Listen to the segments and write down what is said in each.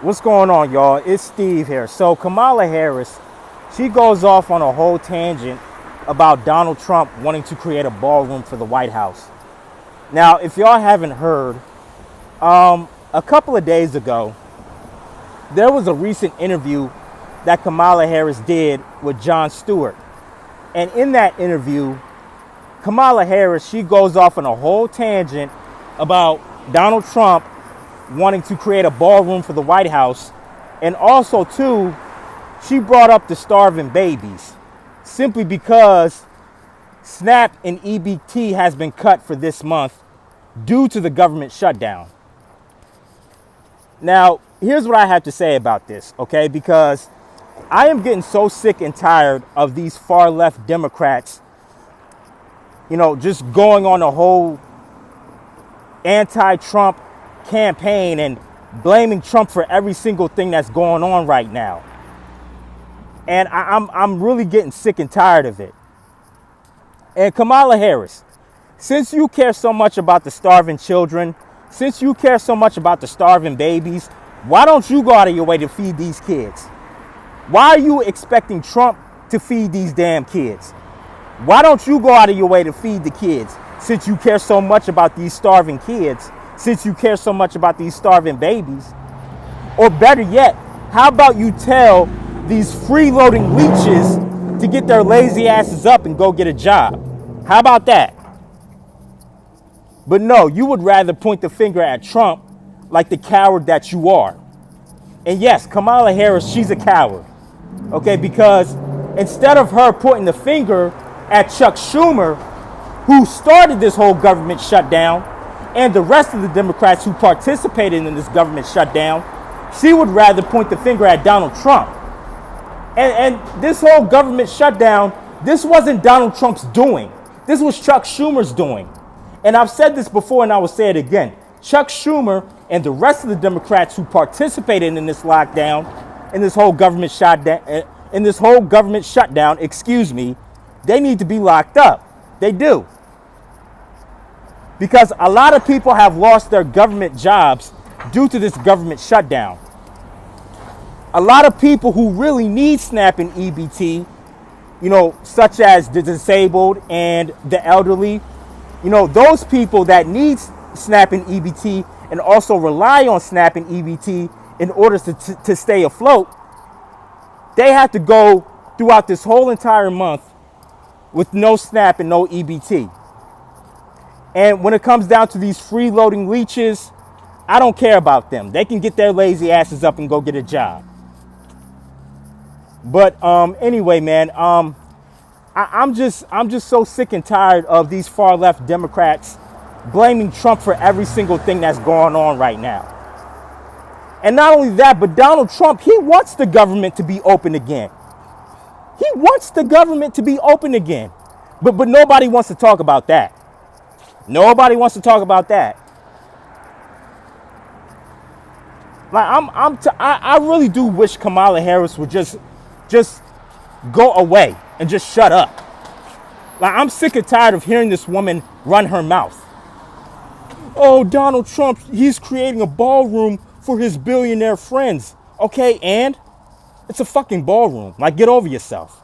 What's going on, y'all? It's Steve here. So Kamala Harris, she goes off on a whole tangent about Donald Trump wanting to create a ballroom for the White House. Now, if y'all haven't heard, a couple of days ago, there was a recent interview that Kamala Harris did with Jon Stewart. And in that interview, Kamala Harris, she goes off on a whole tangent about Donald Trump wanting to create a ballroom for the White House. And also, too, she brought up the starving babies simply because SNAP and EBT has been cut for this month due to the government shutdown. Now, here's what I have to say about this, okay? Because I am getting so sick and tired of these far left Democrats, just going on a whole anti-Trump campaign and blaming Trump for every single thing that's going on right now. And I'm really getting sick and tired of it. And Kamala Harris, since you care so much about the starving children, since you care so much about the starving babies, why don't you go out of your way to feed these kids? Why are you expecting Trump to feed these damn kids? Why don't you go out of your way to feed the kids since you care so much about these starving kids? Since you care so much about these starving babies? Or better yet, how about you tell these freeloading leeches to get their lazy asses up and go get a job? How about that? But no, you would rather point the finger at Trump like the coward that you are. And yes, Kamala Harris, she's a coward. Okay, because instead of her pointing the finger at Chuck Schumer, who started this whole government shutdown, and the rest of the Democrats who participated in this government shutdown, she would rather point the finger at Donald Trump. And this whole government shutdown, this wasn't Donald Trump's doing. This was Chuck Schumer's doing. And I've said this before and I will say it again. Chuck Schumer and the rest of the Democrats who participated in this lockdown, in this whole government shutdown, they need to be locked up. They do. Because a lot of people have lost their government jobs due to this government shutdown. A lot of people who really need SNAP and EBT, such as the disabled and the elderly, those people that need SNAP and EBT and also rely on SNAP and EBT in order to stay afloat, they have to go throughout this whole entire month with no SNAP and no EBT. And when it comes down to these freeloading leeches, I don't care about them. They can get their lazy asses up and go get a job. But anyway, man, I'm just so sick and tired of these far left Democrats blaming Trump for every single thing that's going on right now. And not only that, but Donald Trump, he wants the government to be open again. He wants the government to be open again. But nobody wants to talk about that. Nobody wants to talk about that. Like I really do wish Kamala Harris would just go away and just shut up. Like, I'm sick and tired of hearing this woman run her mouth. Oh, Donald Trump, he's creating a ballroom for his billionaire friends. Okay, and it's a fucking ballroom. Like, get over yourself.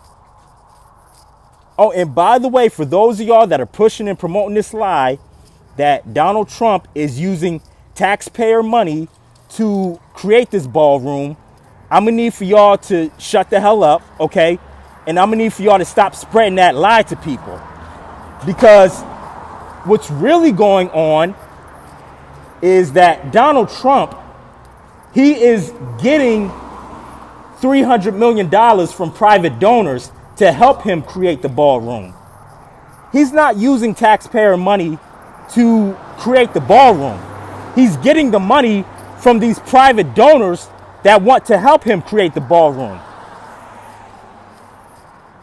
Oh, and by the way, for those of y'all that are pushing and promoting this lie that Donald Trump is using taxpayer money to create this ballroom, I'm going to need for y'all to shut the hell up, okay? And I'm going to need for y'all to stop spreading that lie to people. Because what's really going on is that Donald Trump, he is getting $300 million from private donors to help him create the ballroom. He's not using taxpayer money to create the ballroom. He's getting the money from these private donors that want to help him create the ballroom.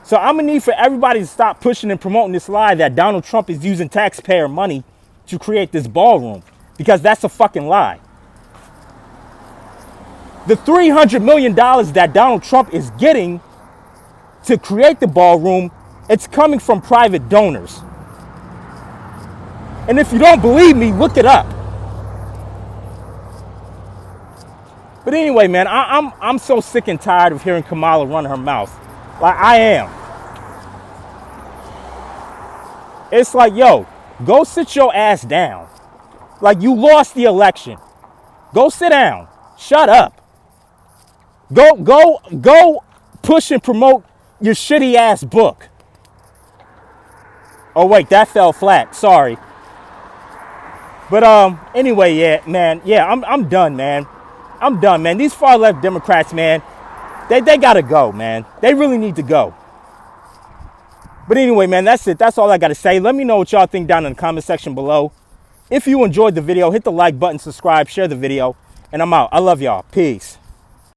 So I'm gonna need for everybody to stop pushing and promoting this lie that Donald Trump is using taxpayer money to create this ballroom, because that's a fucking lie. The $300 million that Donald Trump is getting to create the ballroom, it's coming from private donors. And if you don't believe me, look it up. But anyway, man, I'm so sick and tired of hearing Kamala run her mouth. Like, I am. It's like, yo, go sit your ass down. Like, you lost the election. Go sit down. Shut up. Go push and promote your shitty ass book. Oh wait, that fell flat. Sorry. But anyway, yeah, man. Yeah, I'm done, man. I'm done, man. These far left Democrats, man, they gotta go, man. They really need to go. But anyway, man, that's it. That's all I gotta say. Let me know what y'all think down in the comment section below. If you enjoyed the video, hit the like button, subscribe, share the video, and I'm out. I love y'all. Peace.